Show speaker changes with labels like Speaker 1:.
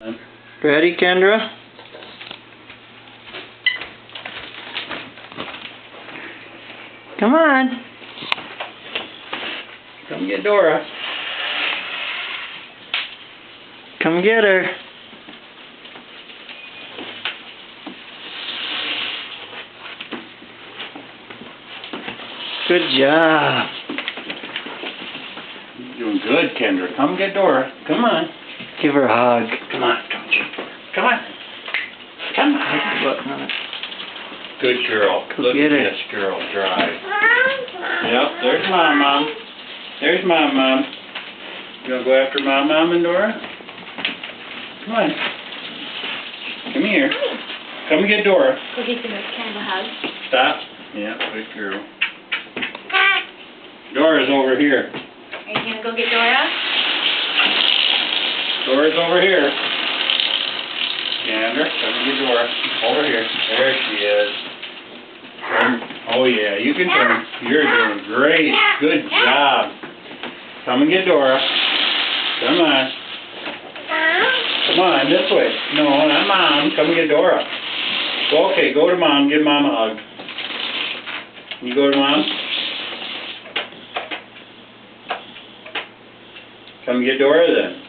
Speaker 1: Ready, Kendra? Come on. Come get Dora. Come get her. Good job.
Speaker 2: You're doing good, Kendra. Come get Dora. Come on.
Speaker 1: Give her a hug.
Speaker 2: Come on. Come on. Come on.
Speaker 1: Button on it.
Speaker 2: Good girl.
Speaker 1: Go
Speaker 2: Look
Speaker 1: get
Speaker 2: at
Speaker 1: her.
Speaker 2: this girl drive. Yep, there's Mom. There's Mom. You want to go after Mom and Dora? Come on. Come here. Come get Dora.
Speaker 3: Go give them kind of a hug.
Speaker 2: Stop. Yeah, good girl. Dora's over here.
Speaker 3: Are you going to go get Dora?
Speaker 2: Dora's over here. Kendra, come and get Dora. Over here. There she is. Oh yeah, you can turn. You're doing great. Good job. Come and get Dora. Come on. Come on, this way. No, not Mom. Come and get Dora. Okay, go to Mom. Give Mom a hug. You go to Mom. Come get Dora then.